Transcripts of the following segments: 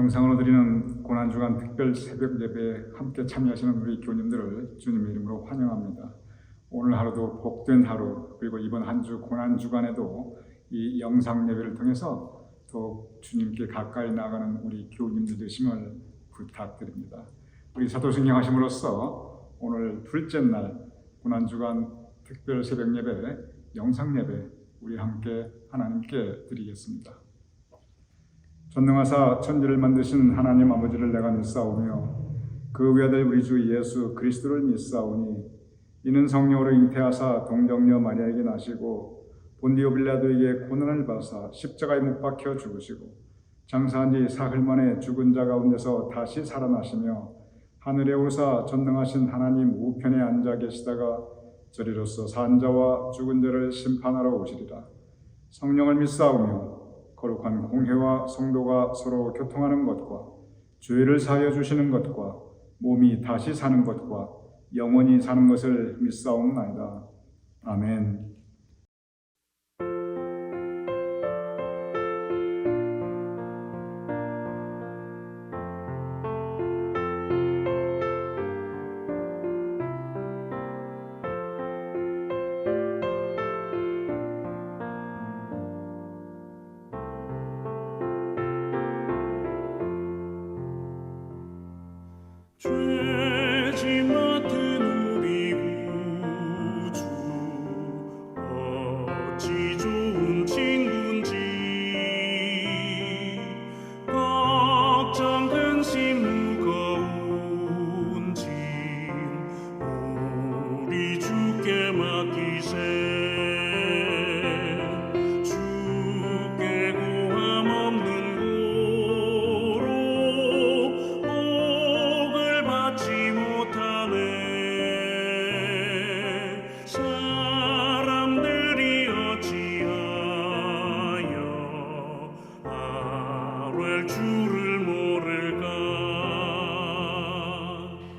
영상으로 드리는 고난주간 특별 새벽 예배에 함께 참여하시는 우리 교우님들을 주님의 이름으로 환영합니다. 오늘 하루도 복된 하루, 그리고 이번 한 주 고난주간에도 이 영상 예배를 통해서 더욱 주님께 가까이 나가는 우리 교우님들 되심을 부탁드립니다. 우리 사도신경 하심으로써 오늘 둘째 날 고난주간 특별 새벽 예배, 영상 예배 우리 함께 하나님께 드리겠습니다. 전능하사 천지를 만드신 하나님 아버지를 내가 믿사오며 그 외아들 우리 주 예수 그리스도를 믿사오니 이는 성령으로 잉태하사 동정녀 마리아에게 나시고 본디오 빌라도에게 고난을 받으사 십자가에 못 박혀 죽으시고 장사한 지 사흘 만에 죽은 자 가운데서 다시 살아나시며 하늘에 오르사 전능하신 하나님 우편에 앉아 계시다가 저리로서 산 자와 죽은 자를 심판하러 오시리라. 성령을 믿사오며 거룩한 공회와 성도가 서로 교통하는 것과 죄를 사하여 주시는 것과 몸이 다시 사는 것과 영원히 사는 것을 믿사옵나이다. 아멘. 죄지 맡은 우리 구주 어찌 좋은 친구인지 걱정 근심 무거운 짐 우리 주께 맡기세 주께 고함 없는 사람들이 어찌하여 아뢰 주를 모를까.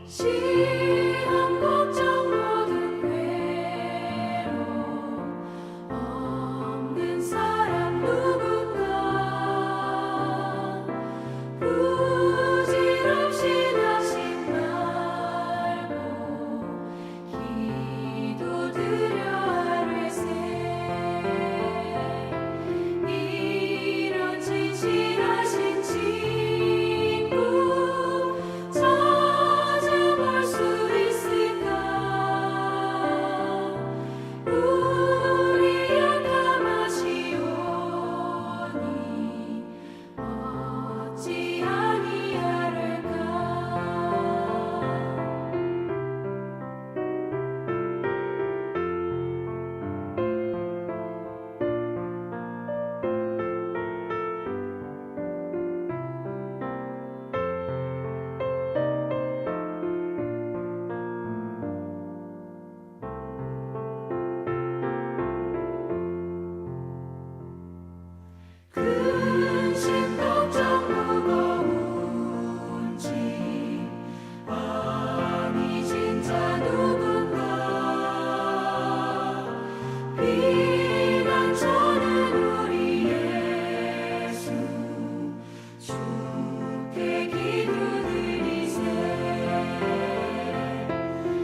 시험 걱정 모든 괴로움 없는 사람 누군가 부질없이 낙심 말고 기도드려 아뢰세. 이런 진실하신 친구 찾아볼 수 있을까. 우리 약함 아시오니 어찌 아니하를까. 근심 걱정 무거운 짐 아니 진짜 누군가 피난처는 우리 예수 주께 기도드리세.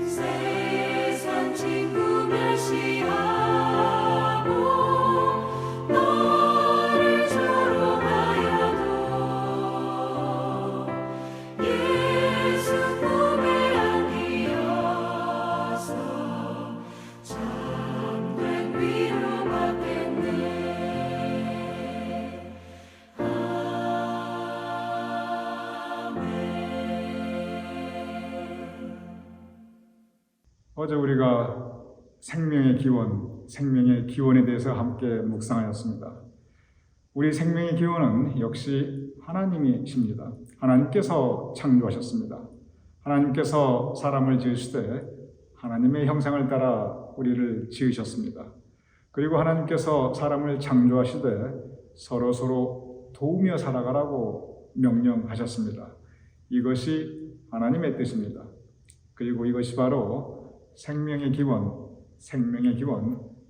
세상 친구 멸시하고 너를 조롱하여도 예수 품에 안기어서 참된 위로받겠네. 아멘. 어제 우리가 생명의 기원에 대해서 함께 묵상하였습니다. 우리 생명의 기원은 역시 하나님이십니다. 하나님께서 창조하셨습니다. 하나님께서 사람을 지으시되 하나님의 형상을 따라 우리를 지으셨습니다. 그리고 하나님께서 사람을 창조하시되 서로 도우며 살아가라고 명령하셨습니다. 이것이 하나님의 뜻입니다. 그리고 이것이 바로 생명의 기원,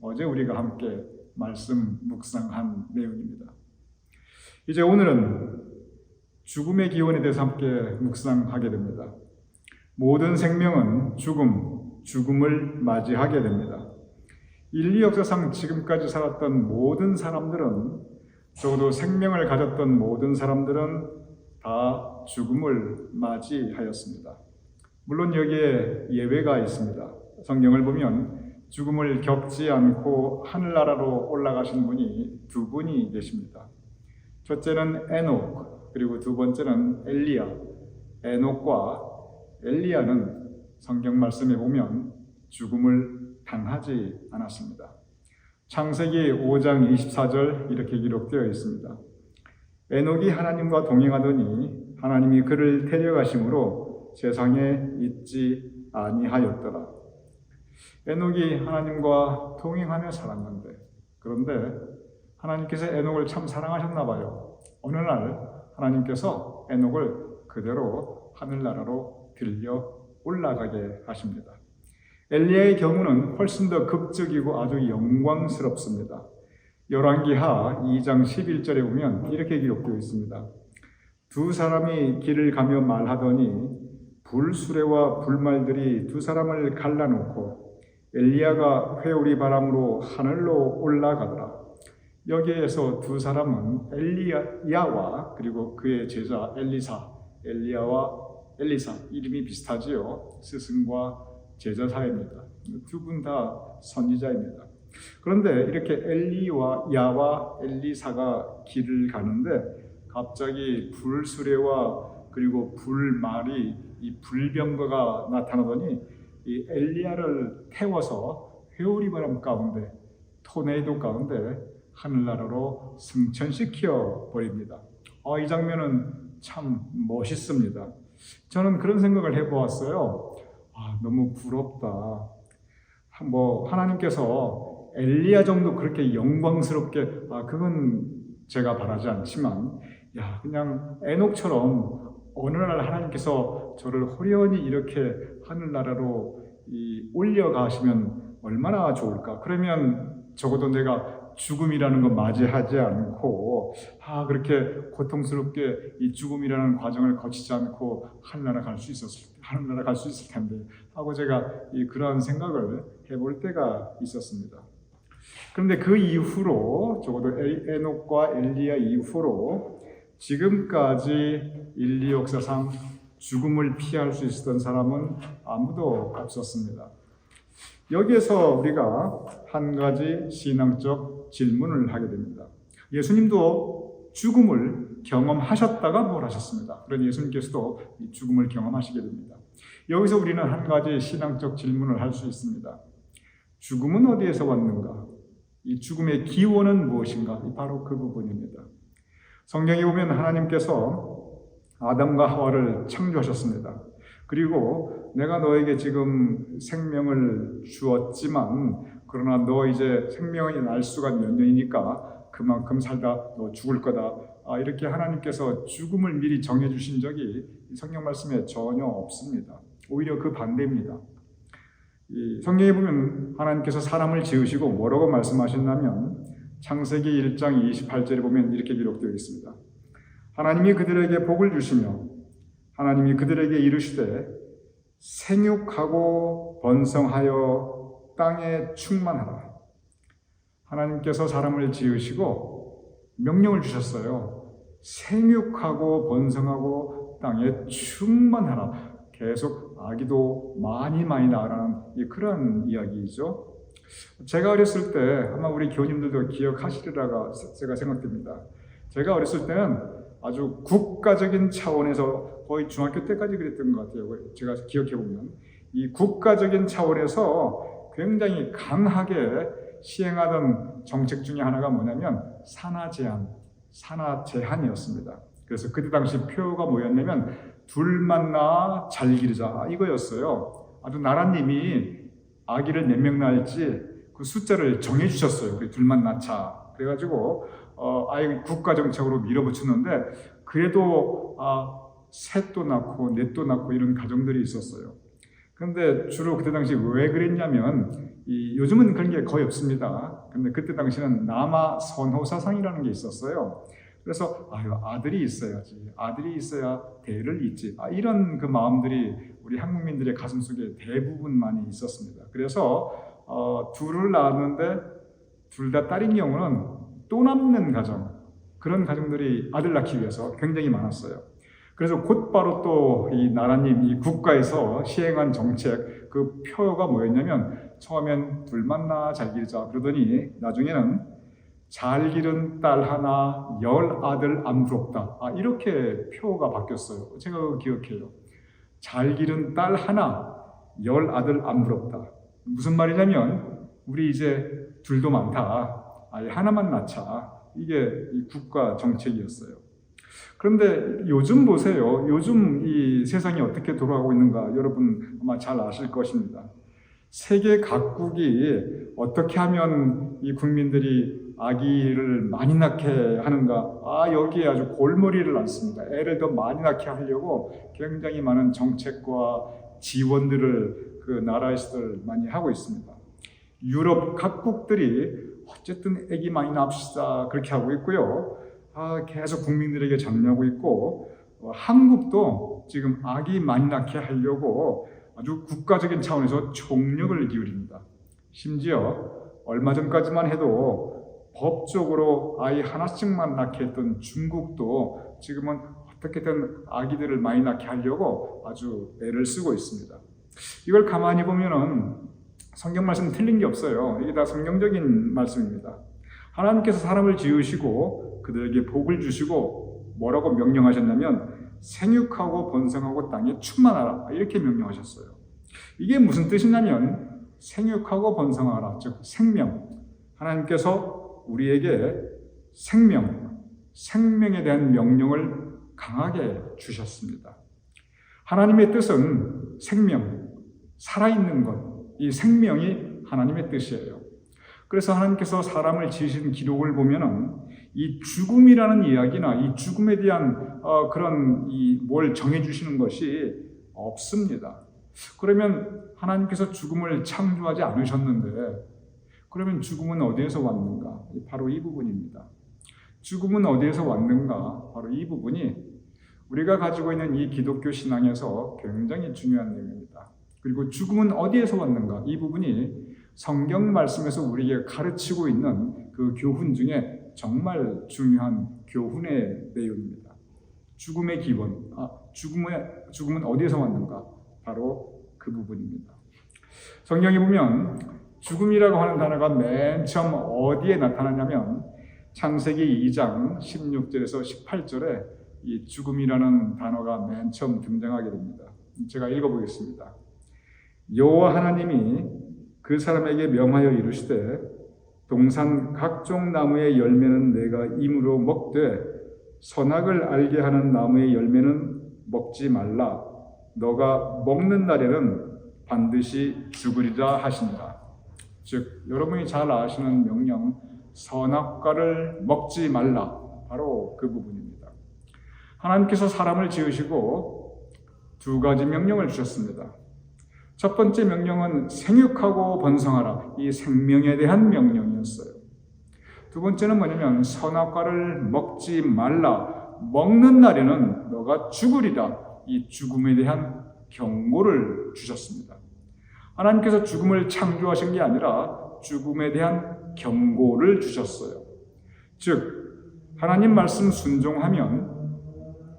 어제 우리가 함께 말씀 묵상한 내용입니다. 이제 오늘은 죽음의 기원에 대해서 함께 묵상하게 됩니다. 모든 생명은 죽음을 맞이하게 됩니다. 인류 역사상 지금까지 살았던 모든 사람들은, 적어도 생명을 가졌던 모든 사람들은 다 죽음을 맞이하였습니다. 물론 여기에 예외가 있습니다. 성경을 보면 죽음을 겪지 않고 하늘나라로 올라가신 분이 두 분이 계십니다. 첫째는 에녹, 그리고 두 번째는 엘리야. 에녹과 엘리야는 성경 말씀에 보면 죽음을 당하지 않았습니다. 창세기 5장 24절 이렇게 기록되어 있습니다. 에녹이 하나님과 동행하더니 하나님이 그를 데려가심으로 세상에 있지 아니하였더라. 에녹이 하나님과 동행하며 살았는데, 그런데 하나님께서 에녹을 참 사랑하셨나 봐요. 어느 날 하나님께서 에녹을 그대로 하늘나라로 들려 올라가게 하십니다. 엘리야의 경우는 훨씬 더 극적이고 아주 영광스럽습니다. 열왕기하 2장 11절에 보면 이렇게 기록되어 있습니다. 두 사람이 길을 가며 말하더니 불수레와 불말들이 두 사람을 갈라놓고 엘리야가 회오리 바람으로 하늘로 올라가더라. 여기에서 두 사람은 엘리야와 그리고 그의 제자 엘리야와 엘리사, 이름이 비슷하지요. 스승과 제자 사이입니다. 두 분 다 선지자입니다. 그런데 이렇게 엘리야와 엘리사가 길을 가는데 갑자기 불수레와 그리고 불말이 이 불병거가 나타나더니 이 엘리야를 태워서 회오리 바람 가운데, 토네이도 가운데 하늘나라로 승천시켜 버립니다. 이 장면은 참 멋있습니다. 저는 그런 생각을 해보았어요. 너무 부럽다. 하나님께서 엘리야 정도 그렇게 영광스럽게, 그건 제가 바라지 않지만, 그냥 에녹처럼 어느 날 하나님께서 저를 호련히 이렇게 하늘나라로 올려가시면 얼마나 좋을까. 그러면 적어도 내가 죽음이라는 거 맞이하지 않고 그렇게 고통스럽게 이 죽음이라는 과정을 거치지 않고 하늘나라 갈 수 있을 텐데 하고 제가 그러한 생각을 해볼 때가 있었습니다. 그런데 그 이후로, 적어도 에녹과 엘리야 이후로 지금까지 인류 역사상 죽음을 피할 수 있었던 사람은 아무도 없었습니다. 여기에서 우리가 한 가지 신앙적 질문을 하게 됩니다. 예수님도 죽음을 경험하셨다가 뭘 하셨습니다. 그런 예수님께서도 이 죽음을 경험하시게 됩니다. 여기서 우리는 한 가지 신앙적 질문을 할 수 있습니다. 죽음은 어디에서 왔는가? 이 죽음의 기원은 무엇인가? 바로 그 부분입니다. 성경에 보면 하나님께서 아담과 하와를 창조하셨습니다. 그리고 내가 너에게 지금 생명을 주었지만, 그러나 너 이제 생명이 날 수가 몇 년이니까 그만큼 살다 너 죽을 거다. 이렇게 하나님께서 죽음을 미리 정해주신 적이 성경 말씀에 전혀 없습니다. 오히려 그 반대입니다. 이 성경에 보면 하나님께서 사람을 지으시고 뭐라고 말씀하셨냐면 창세기 1장 28절에 보면 이렇게 기록되어 있습니다. 하나님이 그들에게 복을 주시며 하나님이 그들에게 이르시되 생육하고 번성하여 땅에 충만하라. 하나님께서 사람을 지으시고 명령을 주셨어요. 생육하고 번성하고 땅에 충만하라. 계속 아기도 많이 낳으라는 그런 이야기이죠. 제가 어렸을 때 아마 우리 교우님들도 기억하시리라가 제가 생각됩니다. 제가 어렸을 때는 아주 국가적인 차원에서 거의 중학교 때까지 그랬던 것 같아요. 제가 기억해보면 이 국가적인 차원에서 굉장히 강하게 시행하던 정책 중에 하나가 뭐냐면 산하 제한이었습니다. 그래서 그때 당시 표가 뭐였냐면 둘만 낳아 잘 기르자 이거였어요. 아주 나라님이 아기를 몇 명 낳을지 그 숫자를 정해주셨어요. 둘만 낳자. 그래가지고 아예 국가 정책으로 밀어붙였는데 그래도 셋도 낳고 넷도 낳고 이런 가정들이 있었어요. 그런데 주로 그때 당시 왜 그랬냐면 요즘은 그런 게 거의 없습니다. 근데 그때 당시는 남아 선호사상이라는 게 있었어요. 그래서 아들이 있어야지, 아들이 있어야 대를 잇지, 이런 그 마음들이 우리 한국민들의 가슴속에 대부분 많이 있었습니다. 그래서 둘을 낳았는데 둘 다 딸인 경우는 또 남는 가정, 그런 가정들이 아들 낳기 위해서 굉장히 많았어요. 그래서 곧바로 또 이 나라님, 이 국가에서 시행한 정책, 그 표가 뭐였냐면 처음엔 둘만 낳아 잘 기르자 그러더니 나중에는 잘 기른 딸 하나, 10아들 안 부럽다. 이렇게 표가 바뀌었어요. 제가 그거 기억해요. 잘 기른 딸 하나, 10아들 안 부럽다. 무슨 말이냐면 우리 이제 둘도 많다. 아예 하나만 낳자. 이게 이 국가 정책이었어요. 그런데 요즘 보세요. 요즘 이 세상이 어떻게 돌아가고 있는가 여러분 아마 잘 아실 것입니다. 세계 각국이 어떻게 하면 이 국민들이 아기를 많이 낳게 하는가, 여기에 아주 골머리를 놨습니다. 애를 더 많이 낳게 하려고 굉장히 많은 정책과 지원들을 그 나라에서들 많이 하고 있습니다. 유럽 각국들이 어쨌든 아기 많이 낳읍시다 그렇게 하고 있고요. 계속 국민들에게 장려하고 있고, 한국도 지금 아기 많이 낳게 하려고 아주 국가적인 차원에서 총력을 기울입니다. 심지어 얼마 전까지만 해도 법적으로 아이 하나씩만 낳게 했던 중국도 지금은 어떻게든 아기들을 많이 낳게 하려고 아주 애를 쓰고 있습니다. 이걸 가만히 보면은 성경 말씀 틀린 게 없어요. 이게 다 성경적인 말씀입니다. 하나님께서 사람을 지으시고 그들에게 복을 주시고 뭐라고 명령하셨냐면 생육하고 번성하고 땅에 충만하라 이렇게 명령하셨어요. 이게 무슨 뜻이냐면 생육하고 번성하라, 즉 생명. 하나님께서 우리에게 생명에 대한 명령을 강하게 주셨습니다. 하나님의 뜻은 생명, 살아있는 것, 이 생명이 하나님의 뜻이에요. 그래서 하나님께서 사람을 지으신 기록을 보면은 이 죽음이라는 이야기나 이 죽음에 대한 그런 뭘 정해주시는 것이 없습니다. 그러면 하나님께서 죽음을 창조하지 않으셨는데 그러면 죽음은 어디에서 왔는가? 바로 이 부분입니다. 죽음은 어디에서 왔는가? 바로 이 부분이 우리가 가지고 있는 이 기독교 신앙에서 굉장히 중요한 내용입니다. 그리고 죽음은 어디에서 왔는가? 이 부분이 성경 말씀에서 우리에게 가르치고 있는 그 교훈 중에 정말 중요한 교훈의 내용입니다. 죽음의 기원, 죽음은 어디에서 왔는가? 바로 그 부분입니다. 성경에 보면 죽음이라고 하는 단어가 맨 처음 어디에 나타나냐면 창세기 2장 16절에서 18절에 이 죽음이라는 단어가 맨 처음 등장하게 됩니다. 제가 읽어보겠습니다. 여호와 하나님이 그 사람에게 명하여 이르시되 동산 각종 나무의 열매는 내가 임으로 먹되 선악을 알게 하는 나무의 열매는 먹지 말라. 너가 먹는 날에는 반드시 죽으리라 하신다. 즉 여러분이 잘 아시는 명령 선악과를 먹지 말라. 바로 그 부분입니다. 하나님께서 사람을 지으시고 두 가지 명령을 주셨습니다. 첫 번째 명령은 생육하고 번성하라. 이 생명에 대한 명령이었어요. 두 번째는 뭐냐면 선악과를 먹지 말라. 먹는 날에는 너가 죽으리라. 이 죽음에 대한 경고를 주셨습니다. 하나님께서 죽음을 창조하신 게 아니라 죽음에 대한 경고를 주셨어요. 즉 하나님 말씀 순종하면,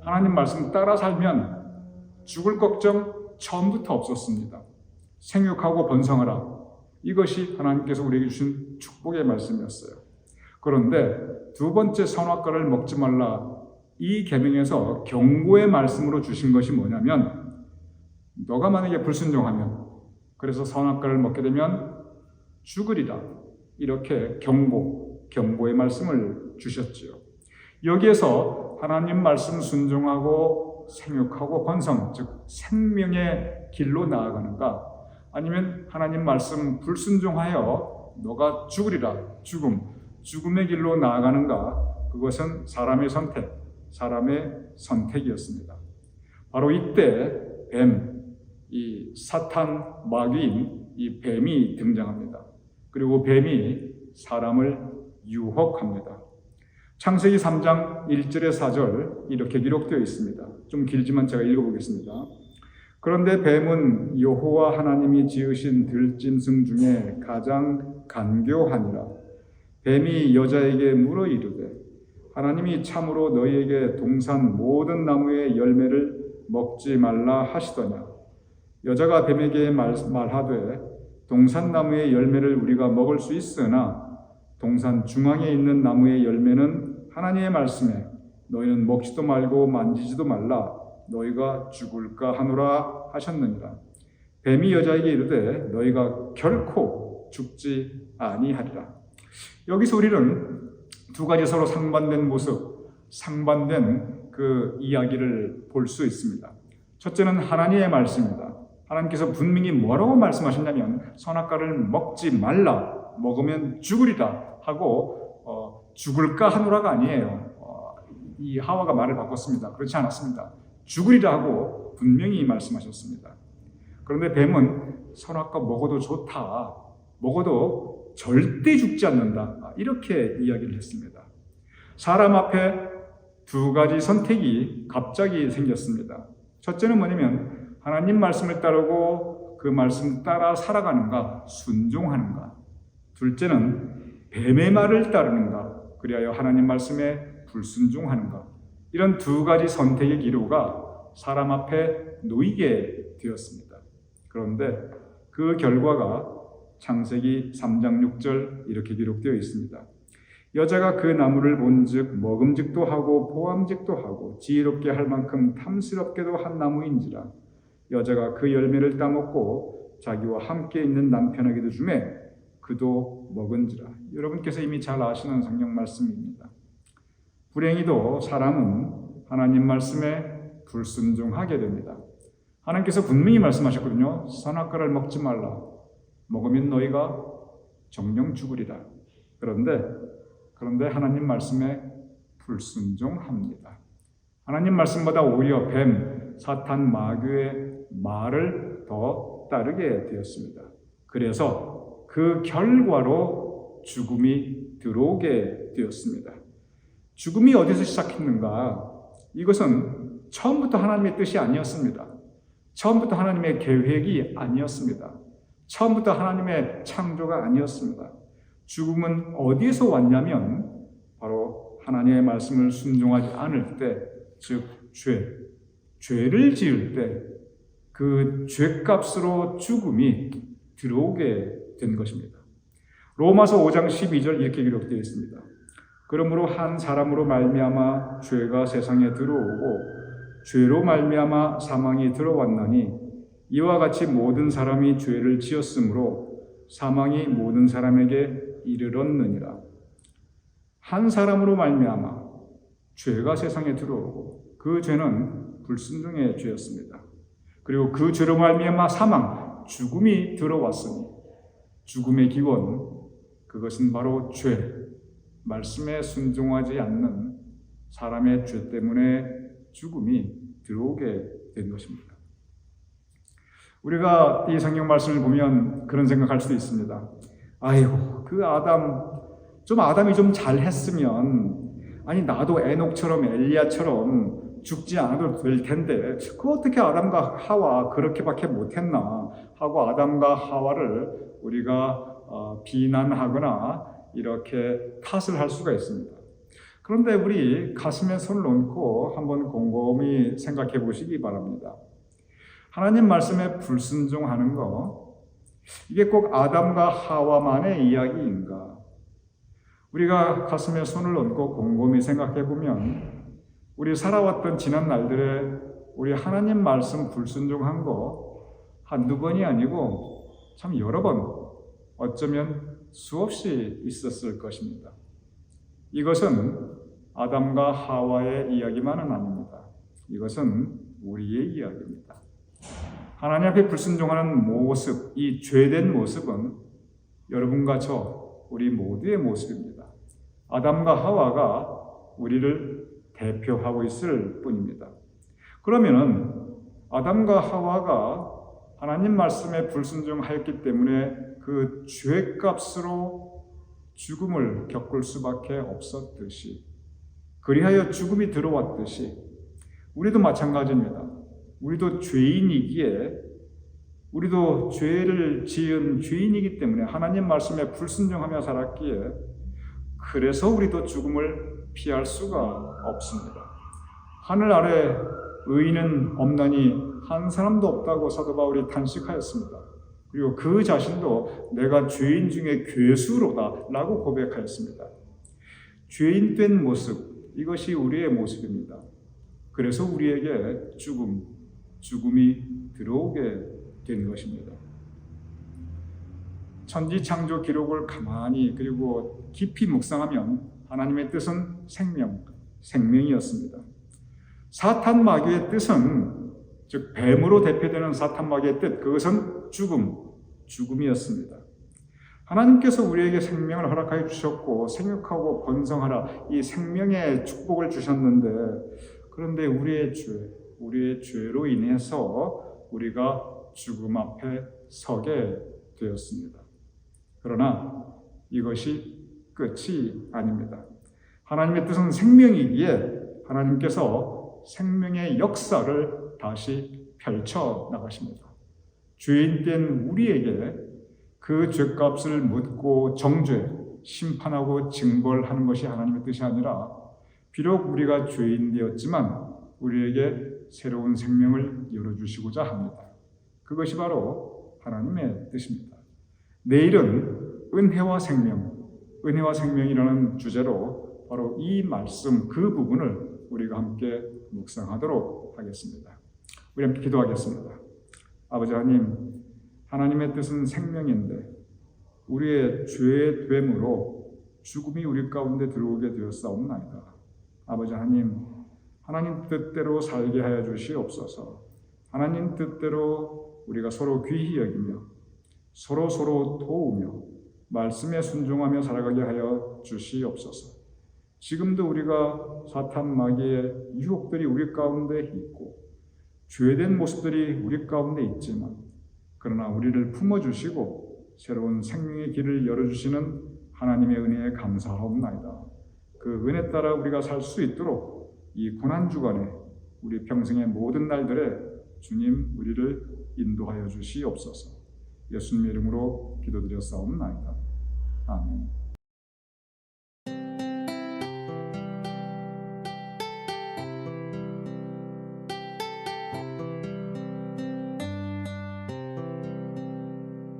하나님 말씀 따라 살면 죽을 걱정 처음부터 없었습니다. 생육하고 번성하라. 이것이 하나님께서 우리에게 주신 축복의 말씀이었어요. 그런데 두 번째 선악과를 먹지 말라. 이 계명에서 경고의 말씀으로 주신 것이 뭐냐면 너가 만약에 불순종하면, 그래서 선악과를 먹게 되면 죽으리라. 이렇게 경고의 말씀을 주셨지요. 여기에서 하나님 말씀 순종하고 생육하고 번성, 즉 생명의 길로 나아가는가, 아니면 하나님 말씀 불순종하여 너가 죽으리라, 죽음의 길로 나아가는가, 그것은 사람의 선택이었습니다. 바로 이때 이 사탄 마귀인 이 뱀이 등장합니다. 그리고 뱀이 사람을 유혹합니다. 창세기 3장 1절에 4절 이렇게 기록되어 있습니다. 좀 길지만 제가 읽어보겠습니다. 그런데 뱀은 여호와 하나님이 지으신 들짐승 중에 가장 간교하니라. 뱀이 여자에게 물어 이르되 하나님이 참으로 너희에게 동산 모든 나무의 열매를 먹지 말라 하시더냐. 여자가 뱀에게 말하되 동산 나무의 열매를 우리가 먹을 수 있으나 동산 중앙에 있는 나무의 열매는 하나님의 말씀에 너희는 먹지도 말고 만지지도 말라 너희가 죽을까 하노라 하셨느니라. 뱀이 여자에게 이르되 너희가 결코 죽지 아니하리라. 여기서 우리는 두 가지 서로 상반된 모습, 상반된 그 이야기를 볼 수 있습니다. 첫째는 하나님의 말씀입니다. 하나님께서 분명히 뭐라고 말씀하셨냐면 선악과를 먹지 말라, 먹으면 죽으리라 하고 죽을까 하노라가 아니에요. 이 하와가 말을 바꿨습니다. 그렇지 않았습니다. 죽으리라 하고 분명히 말씀하셨습니다. 그런데 뱀은 선악과 먹어도 좋다, 먹어도 절대 죽지 않는다, 이렇게 이야기를 했습니다. 사람 앞에 두 가지 선택이 갑자기 생겼습니다. 첫째는 뭐냐면 하나님 말씀을 따르고 그 말씀 따라 살아가는가, 순종하는가. 둘째는 뱀의 말을 따르는가, 그리하여 하나님 말씀에 불순종하는가. 이런 두 가지 선택의 기로가 사람 앞에 놓이게 되었습니다. 그런데 그 결과가 창세기 3장 6절 이렇게 기록되어 있습니다. 여자가 그 나무를 본즉 먹음직도 하고 보암직도 하고 지혜롭게 할 만큼 탐스럽게도 한 나무인지라. 여자가 그 열매를 따먹고 자기와 함께 있는 남편에게도 주매 그도 먹은지라. 여러분께서 이미 잘 아시는 성경 말씀입니다. 불행히도 사람은 하나님 말씀에 불순종하게 됩니다. 하나님께서 분명히 말씀하셨거든요. 선악과를 먹지 말라. 먹으면 너희가 정령 죽으리라. 그런데 하나님 말씀에 불순종합니다. 하나님 말씀보다 오히려 뱀, 사탄, 마귀의 말을 더 따르게 되었습니다. 그래서 그 결과로 죽음이 들어오게 되었습니다. 죽음이 어디서 시작했는가? 이것은 처음부터 하나님의 뜻이 아니었습니다. 처음부터 하나님의 계획이 아니었습니다. 처음부터 하나님의 창조가 아니었습니다. 죽음은 어디에서 왔냐면 바로 하나님의 말씀을 순종하지 않을 때, 즉 죄를 지을 때 그 죄값으로 죽음이 들어오게 된 것입니다. 로마서 5장 12절 이렇게 기록되어 있습니다. 그러므로 한 사람으로 말미암아 죄가 세상에 들어오고 죄로 말미암아 사망이 들어왔나니 이와 같이 모든 사람이 죄를 지었으므로 사망이 모든 사람에게 이르렀느니라. 한 사람으로 말미암아 죄가 세상에 들어오고 그 죄는 불순종의 죄였습니다. 그리고 그 죄로 말미암아 사망, 죽음이 들어왔으니 죽음의 기원, 그것은 바로 죄, 말씀에 순종하지 않는 사람의 죄 때문에 죽음이 들어오게 된 것입니다. 우리가 이 성경 말씀을 보면 그런 생각할 수도 있습니다. 아이고, 그 아담이 좀 잘했으면, 아니 나도 에녹처럼 엘리야처럼 죽지 않아도 될 텐데 그 어떻게 아담과 하와 그렇게밖에 못했나 하고 아담과 하와를 우리가 비난하거나 이렇게 탓을 할 수가 있습니다. 그런데 우리 가슴에 손을 얹고 한번 곰곰이 생각해 보시기 바랍니다. 하나님 말씀에 불순종하는 거, 이게 꼭 아담과 하와만의 이야기인가? 우리가 가슴에 손을 얹고 곰곰이 생각해 보면 우리 살아왔던 지난 날들에 우리 하나님 말씀 불순종한 거 한두 번이 아니고 참 여러 번, 어쩌면 수없이 있었을 것입니다. 이것은 아담과 하와의 이야기만은 아닙니다. 이것은 우리의 이야기입니다. 하나님 앞에 불순종하는 모습, 이 죄된 모습은 여러분과 저, 우리 모두의 모습입니다. 아담과 하와가 우리를 대표하고 있을 뿐입니다. 그러면은 아담과 하와가 하나님 말씀에 불순종하였기 때문에 그 죄값으로 죽음을 겪을 수밖에 없었듯이 그리하여 죽음이 들어왔듯이 우리도 마찬가지입니다. 우리도 죄인이기에, 우리도 죄를 지은 죄인이기 때문에 하나님 말씀에 불순종하며 살았기에, 그래서 우리도 죽음을 피할 수가 없습니다. 하늘 아래 의인은 없나니 한 사람도 없다고 사도 바울이 탄식하였습니다. 그리고 그 자신도 내가 죄인 중에 괴수로다 라고 고백하였습니다. 죄인 된 모습, 이것이 우리의 모습입니다. 그래서 우리에게 죽음이 들어오게 된 것입니다. 천지 창조 기록을 가만히 그리고 깊이 묵상하면 하나님의 뜻은 생명이었습니다. 사탄 마귀의 뜻은, 즉 뱀으로 대표되는 사탄 마귀의 뜻, 그것은 죽음이었습니다. 하나님께서 우리에게 생명을 허락하여 주셨고 생육하고 번성하라, 이 생명의 축복을 주셨는데, 그런데 우리의 죄로 인해서 우리가 죽음 앞에 서게 되었습니다. 그러나 이것이 끝이 아닙니다. 하나님의 뜻은 생명이기에 하나님께서 생명의 역사를 다시 펼쳐 나가십니다. 죄인 된 우리에게 그 죄값을 묻고 정죄, 심판하고 징벌하는 것이 하나님의 뜻이 아니라, 비록 우리가 죄인 되었지만 우리에게 새로운 생명을 열어주시고자 합니다. 그것이 바로 하나님의 뜻입니다. 내일은 은혜와 생명이라는 주제로 바로 이 말씀, 그 부분을 우리가 함께 묵상하도록 하겠습니다. 우리 함께 기도하겠습니다. 아버지 하나님, 하나님의 뜻은 생명인데 우리의 죄의 됨으로 죽음이 우리 가운데 들어오게 되었사옵나이다. 아버지 하나님 뜻대로 살게 하여 주시옵소서. 하나님 뜻대로 우리가 서로 귀히 여기며 서로 도우며 말씀에 순종하며 살아가게 하여 주시옵소서. 지금도 우리가 사탄 마귀의 유혹들이 우리 가운데 있고 죄된 모습들이 우리 가운데 있지만, 그러나 우리를 품어주시고 새로운 생명의 길을 열어주시는 하나님의 은혜에 감사하옵나이다. 그 은혜 따라 우리가 살 수 있도록 이 고난주간에 우리 평생의 모든 날들에 주님 우리를 인도하여 주시옵소서. 예수님의 이름으로 기도드렸사옵나이다. 아멘.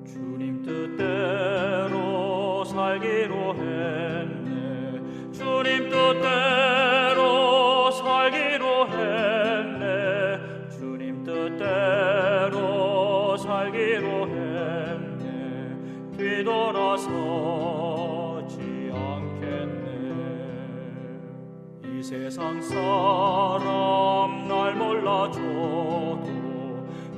주님 뜻대로 살기로 했네. 주님 뜻대로 살기로 했네. 주님 뜻대로 살기로 했네. 뒤돌아서지 않겠네. 이 세상 사람 날 몰라줘도,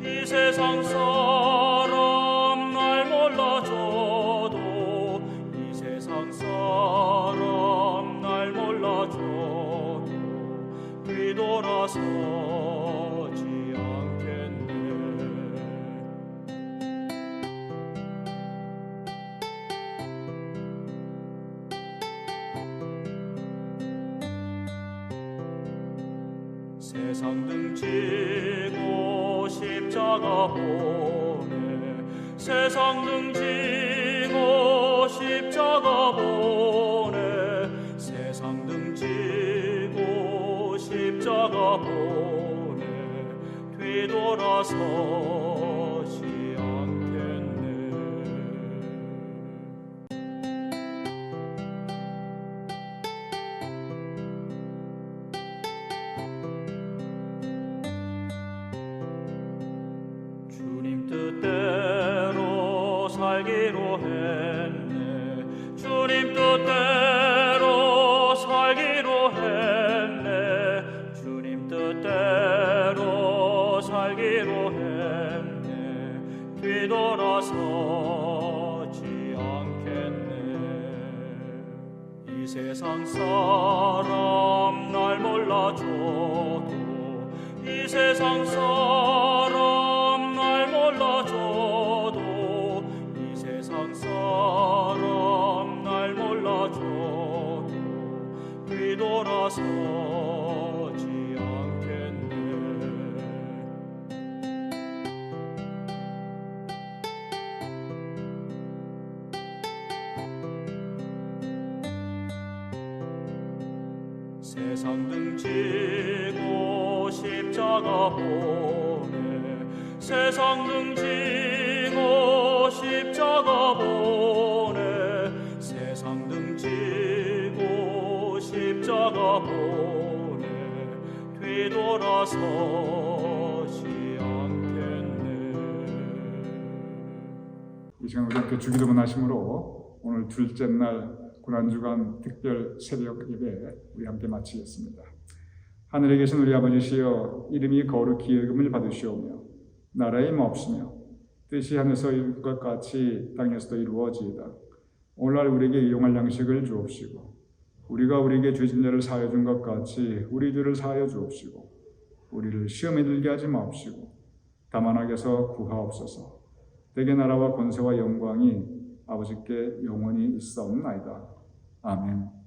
이 세상 사람 날 몰라줘도, 이 세상 사람 날 몰라줘도 뒤돌아서지 않겠네. 세상 등지고 십자가 보내. 세상 등지고 십자가 보내. 세상 등지고 십자가 보내. 뒤돌아서지 않겠네. 주님 뜻대로 살기로 했네. 주님 뜻대로 살기로 했네. 주님 뜻대로 살기로 했네. 뒤돌아서지 않겠네. 이 세상 사람 날 몰라줘도, 이 세상 사람 날 몰라줘도, 이 세상 사람 날 몰라줘도 뒤돌아서 세상 등지고 십자가 보내 세상 등지고 십자가 보내 세상 등지고 십자가 보내 뒤돌아서지 않겠네. 이 시간 우리 함께 주기도문 하심으로 오늘 둘째 날 고난주간 특별 새벽 예배 우리 함께 마치겠습니다. 하늘에 계신 우리 아버지시여, 이름이 거룩히 여김을 받으시오며 나라의 마옵시며 뜻이 하늘에서 이룰 것 같이 땅에서도 이루어지이다. 오늘날 우리에게 일용할 양식을 주옵시고 우리가 우리에게 죄진 자를 사하여 준 것 같이 우리 죄를 사하여 주옵시고 우리를 시험에 들게 하지 마옵시고 다만 악에서 구하옵소서. 대개 나라와 권세와 영광이 아버지께 영원히 있사옵나이다. 아멘.